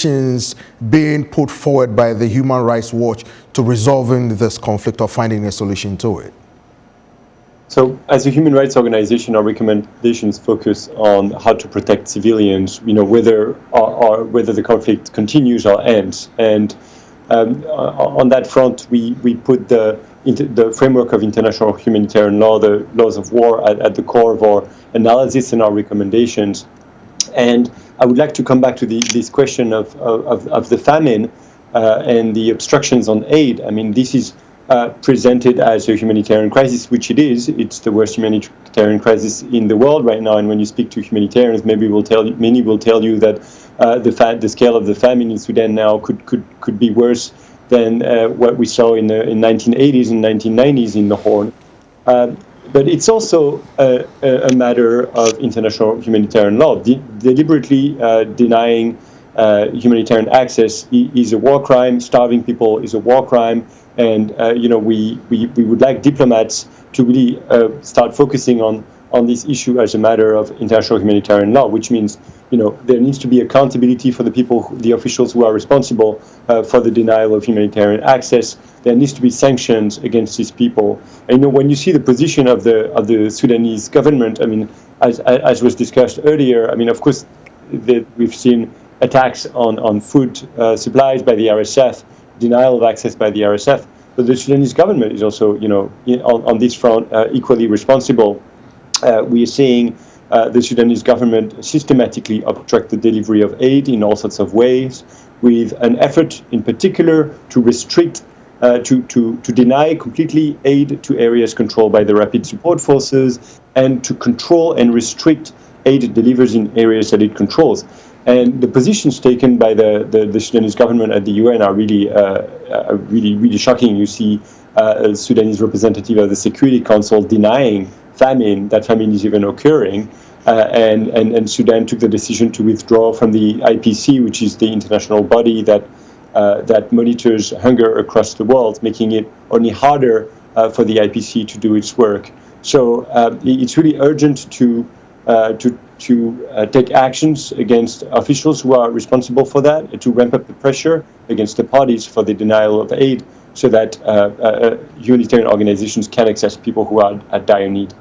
recommendations being put forward by the Human Rights Watch to resolving this conflict or finding a solution to it? So, as a human rights organization, our recommendations focus on how to protect civilians, whether the conflict continues or ends. And on that front, we put the framework of international humanitarian law, the laws of war, at the core of our analysis and our recommendations. And I would like to come back to this question of the famine and the obstructions on aid. I mean, this is presented as a humanitarian crisis, which it is. It's the worst humanitarian crisis in the world right now. And when you speak to humanitarians, many will tell you that the scale of the famine in Sudan now could be worse than what we saw in the 1980s and 1990s in the Horn. But it's also a matter of international humanitarian law. Deliberately denying humanitarian access is a war crime. Starving people is a war crime. And we would like diplomats to really start focusing on this issue as a matter of international humanitarian law, which means there needs to be accountability for the officials who are responsible for the denial of humanitarian access. There needs to be sanctions against these people. And when you see the position of the Sudanese government, I mean, as was discussed earlier, I mean, of course, we've seen attacks on food supplies by the RSF. Denial of access by the RSF, but the Sudanese government is also, on this front, equally responsible. We are seeing the Sudanese government systematically obstruct the delivery of aid in all sorts of ways, with an effort, in particular, to restrict, to deny completely aid to areas controlled by the Rapid Support Forces, and to control and restrict aid deliveries in areas that it controls. And the positions taken by the Sudanese government at the UN are really shocking. You see a Sudanese representative of the Security Council denying that famine is even occurring, and Sudan took the decision to withdraw from the IPC, which is the international body that monitors hunger across the world, making it only harder for the IPC to do its work. So it's really urgent to take actions against officials who are responsible for that, to ramp up the pressure against the parties for the denial of aid, so that humanitarian organizations can access people who are at dire need.